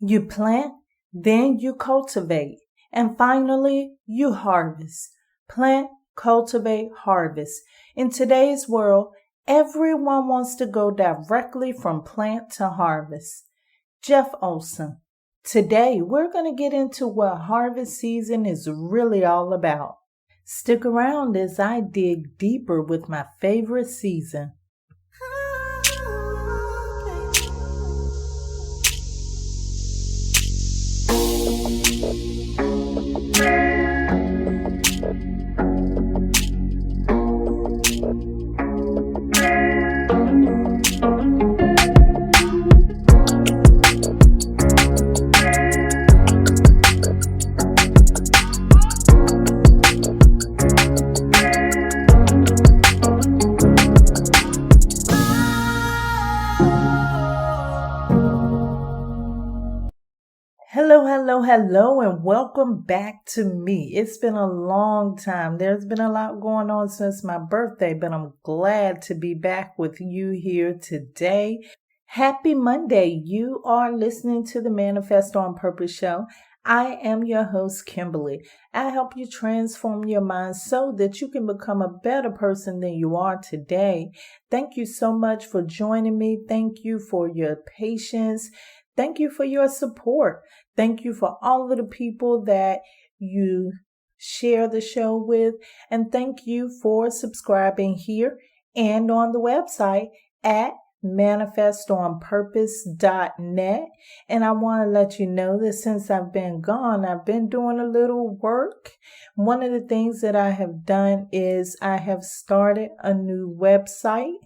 You plant, then you cultivate, and finally you harvest. Plant, cultivate, harvest. In today's world, everyone wants to go directly from plant to harvest. Jeff Olson. Today, we're going to get into what harvest season is really all about. Stick around as I dig deeper with my favorite season. Hello, and welcome back to me. It's been a long time. There's been a lot going on since my birthday, but I'm glad to be back with you here today. Happy Monday. You are listening to the Manifest on Purpose show. I am your host, Kimberly. I help you transform your mind so that you can become a better person than you are today. Thank you so much for joining me. Thank you for your patience. Thank you for your support. Thank you for all of the people that you share the show with. And thank you for subscribing here and on the website at manifestonpurpose.net. And I want to let you know that since I've been gone, I've been doing a little work. One of the things that I have done is I have started a new website.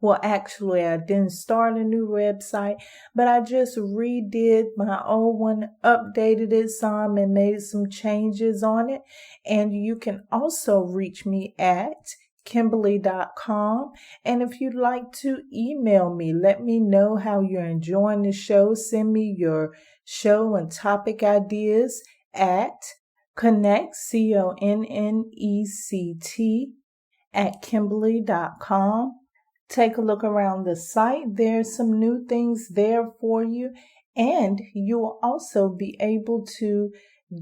Well, actually, I didn't start a new website, but I just redid my old one, updated it some, and made some changes on it. And you can also reach me at Kimberly.com. And if you'd like to email me, let me know how you're enjoying the show. Send me your show and topic ideas at connect, CONNECT, at Kimberly.com. Take a look around the site. There's some new things there for you. And you will also be able to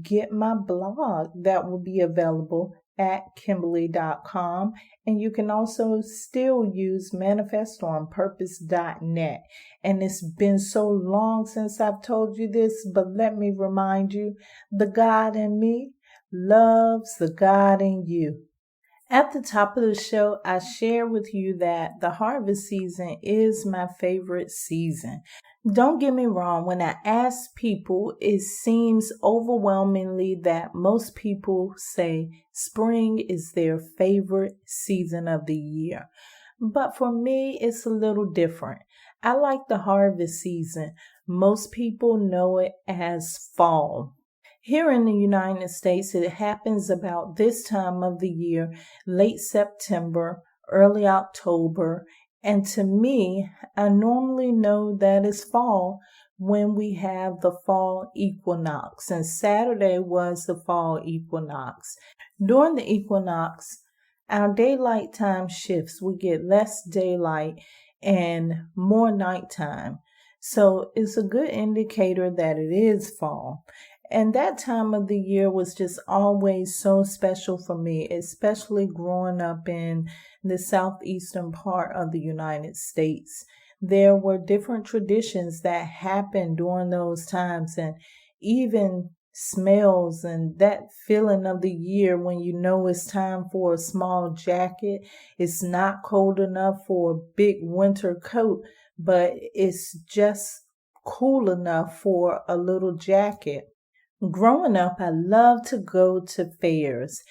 get my blog that will be available at Kimberly.com. And you can also still use manifestonpurpose.net. And it's been so long since I've told you this, but let me remind you, the God in me loves the God in you. At the top of the show, I share with you that the harvest season is my favorite season. Don't get me wrong, when I ask people, it seems overwhelmingly that most people say spring is their favorite season of the year. But for me, it's a little different. I like the harvest season. Most people know it as fall. Here in the United States, it happens about this time of the year, late September, early October. And to me, I normally know that it's fall when we have the fall equinox. And Saturday was the fall equinox. During the equinox, our daylight time shifts. We get less daylight and more nighttime. So it's a good indicator that it is fall. And that time of the year was just always so special for me, especially growing up in the southeastern part of the United States. There were different traditions that happened during those times, and even smells and that feeling of the year when you know it's time for a small jacket. It's not cold enough for a big winter coat, but it's just cool enough for a little jacket. Growing up, I loved to go to fairs.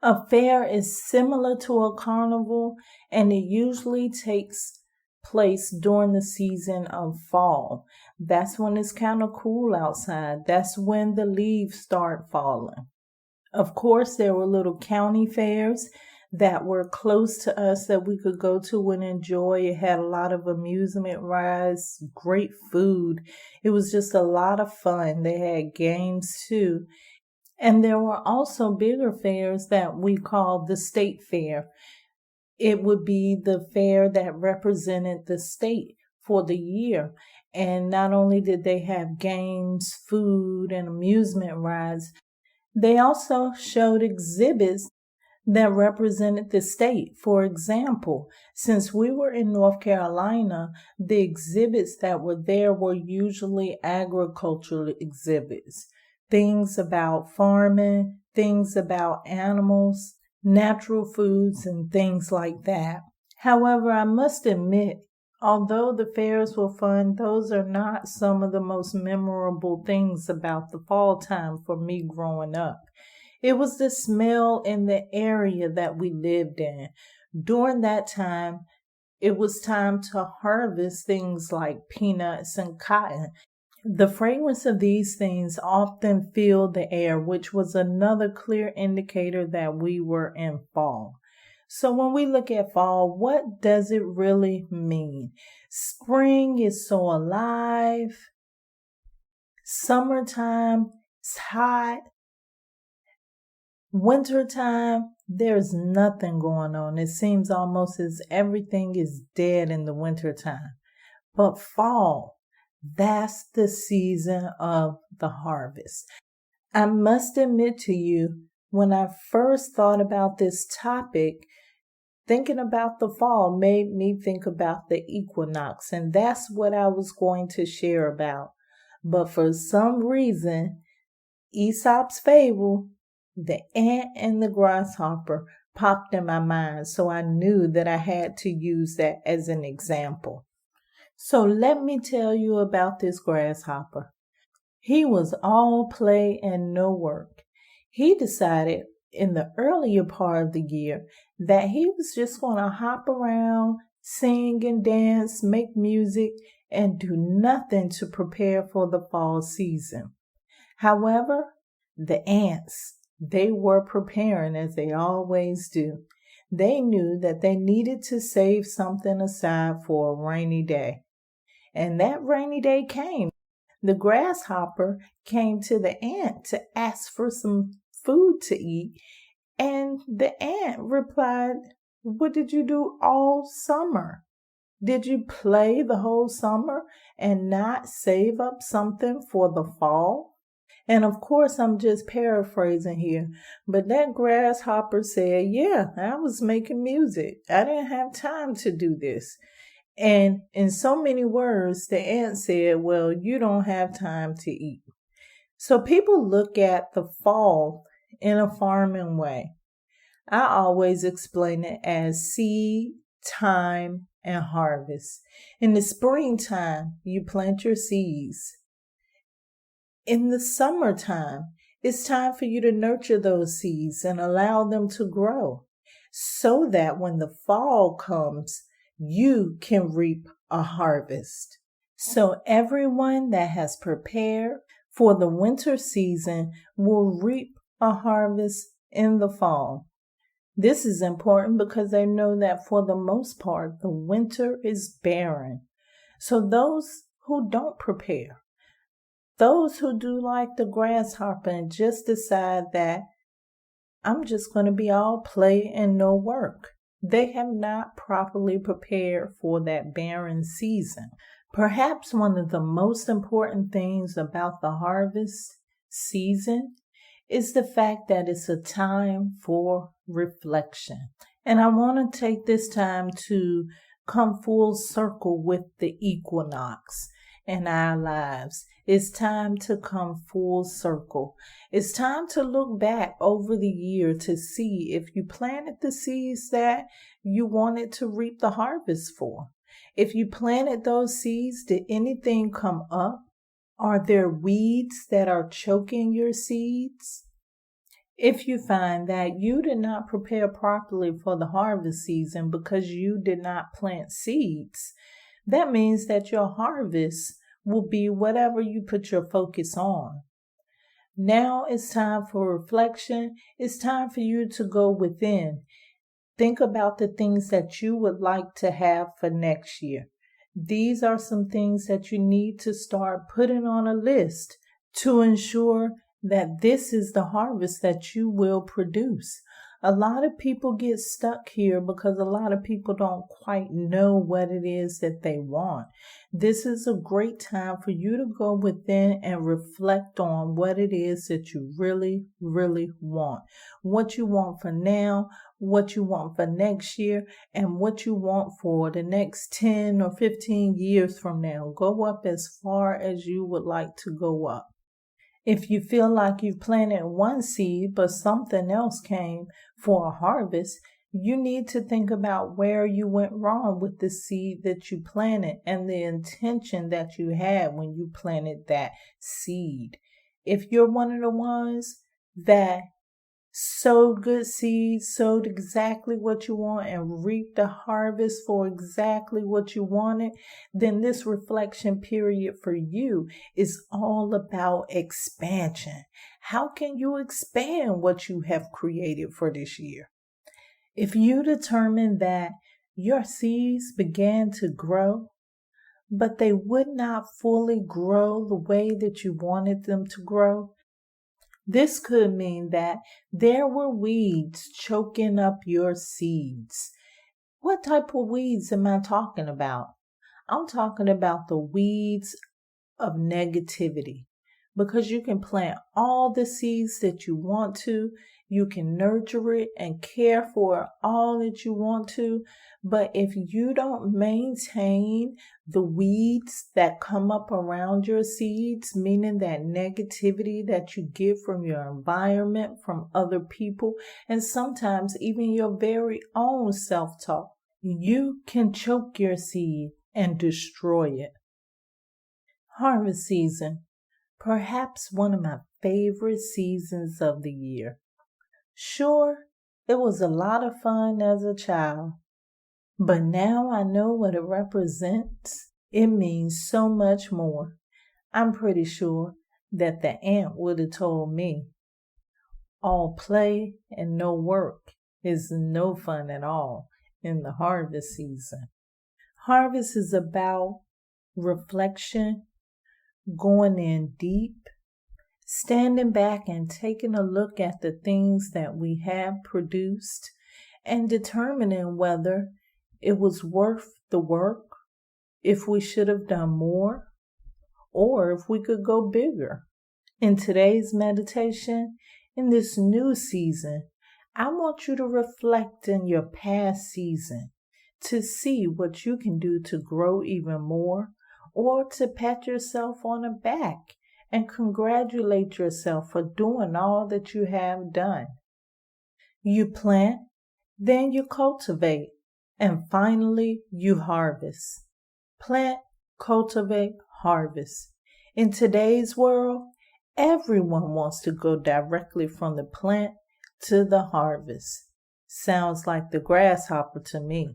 A fair is similar to a carnival, and it usually takes place during the season of fall. That's when it's kind of cool outside. That's when the leaves start falling. Of course, there were little county fairs that were close to us that we could go to and enjoy. It had a lot of amusement rides, great food. It was just a lot of fun. They had games too. And there were also bigger fairs that we called the state fair. It would be the fair that represented the state for the year. And not only did they have games, food, and amusement rides, they also showed exhibits that represented the state. For example, since we were in North Carolina, the exhibits that were there were usually agricultural exhibits, things about farming, things about animals, natural foods, and things like that. However, I must admit, although the fairs were fun, those are not some of the most memorable things about the fall time for me growing up. It was the smell in the area that we lived in. During that time, it was time to harvest things like peanuts and cotton. The fragrance of these things often filled the air, which was another clear indicator that we were in fall. So when we look at fall, what does it really mean? Spring is so alive. Summertime is hot. Wintertime, there's nothing going on. It seems almost as everything is dead in the wintertime. But fall, that's the season of the harvest. I must admit to you, when I first thought about this topic, thinking about the fall made me think about the equinox, and that's what I was going to share about. But for some reason, Aesop's fable, the ant and the grasshopper, popped in my mind, so I knew that I had to use that as an example. So let me tell you about this grasshopper. He was all play and no work. He decided in the earlier part of the year that he was just going to hop around, sing and dance, make music, and do nothing to prepare for the fall season. However, the ants, they were preparing as they always do. They knew that they needed to save something aside for a rainy day. And that rainy day came. The grasshopper came to the ant to ask for some food to eat. And the ant replied, "What did you do all summer? Did you play the whole summer and not save up something for the fall?" And of course, I'm just paraphrasing here, but that grasshopper said, "Yeah, I was making music. I didn't have time to do this." And in so many words, the ant said, "Well, you don't have time to eat." So people look at the fall in a farming way. I always explain it as seed, time, and harvest. In the springtime, you plant your seeds. In the summertime, it's time for you to nurture those seeds and allow them to grow so that when the fall comes, you can reap a harvest. So everyone that has prepared for the winter season will reap a harvest in the fall. This is important because they know that for the most part, the winter is barren. So those who don't prepare, those who do like the grasshopper and just decide that I'm just going to be all play and no work, they have not properly prepared for that barren season. Perhaps one of the most important things about the harvest season is the fact that it's a time for reflection. And I want to take this time to come full circle with the equinox in our lives. It's time to come full circle. It's time to look back over the year to see if you planted the seeds that you wanted to reap the harvest for. If you planted those seeds, did anything come up? Are there weeds that are choking your seeds? If you find that you did not prepare properly for the harvest season because you did not plant seeds, that means that your harvest will be whatever you put your focus on. Now it's time for reflection. It's time for you to go within. Think about the things that you would like to have for next year. These are some things that you need to start putting on a list to ensure that this is the harvest that you will produce. A lot of people get stuck here because a lot of people don't quite know what it is that they want. This is a great time for you to go within and reflect on what it is that you really, really want. What you want for now, what you want for next year, and what you want for the next 10 or 15 years from now. Go up as far as you would like to go up. If you feel like you've planted one seed, but something else came for a harvest, you need to think about where you went wrong with the seed that you planted and the intention that you had when you planted that seed. If you're one of the ones that sowed good seeds, sowed exactly what you want, and reaped a harvest for exactly what you wanted, then this reflection period for you is all about expansion. How can you expand what you have created for this year? If you determine that your seeds began to grow, but they would not fully grow the way that you wanted them to grow, this could mean that there were weeds choking up your seeds. What type of weeds am I talking about? I'm talking about the weeds of negativity, because you can plant all the seeds that you want to. You can nurture it and care for it all that you want to. But if you don't maintain the weeds that come up around your seeds, meaning that negativity that you get from your environment, from other people, and sometimes even your very own self-talk, you can choke your seed and destroy it. Harvest season, perhaps one of my favorite seasons of the year. Sure, it was a lot of fun as a child, but now I know what it represents. It means so much more. I'm pretty sure that the ant would have told me, all play and no work is no fun at all in the harvest season. Harvest is about reflection, going in deep, standing back and taking a look at the things that we have produced and determining whether it was worth the work, if we should have done more, or if we could go bigger. In today's meditation, in this new season, I want you to reflect in your past season to see what you can do to grow even more, or to pat yourself on the back and congratulate yourself for doing all that you have done. You plant, then you cultivate, and finally you harvest. Plant, cultivate, harvest. In today's world, everyone wants to go directly from the plant to the harvest. Sounds like the grasshopper to me.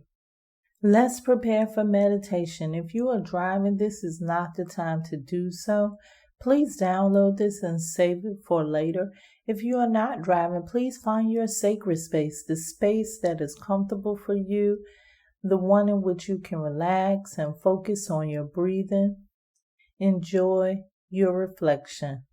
Let's prepare for meditation. If you are driving, this is not the time to do so. Please download this and save it for later. If you are not driving, please find your sacred space, the space that is comfortable for you, the one in which you can relax and focus on your breathing. Enjoy your reflection.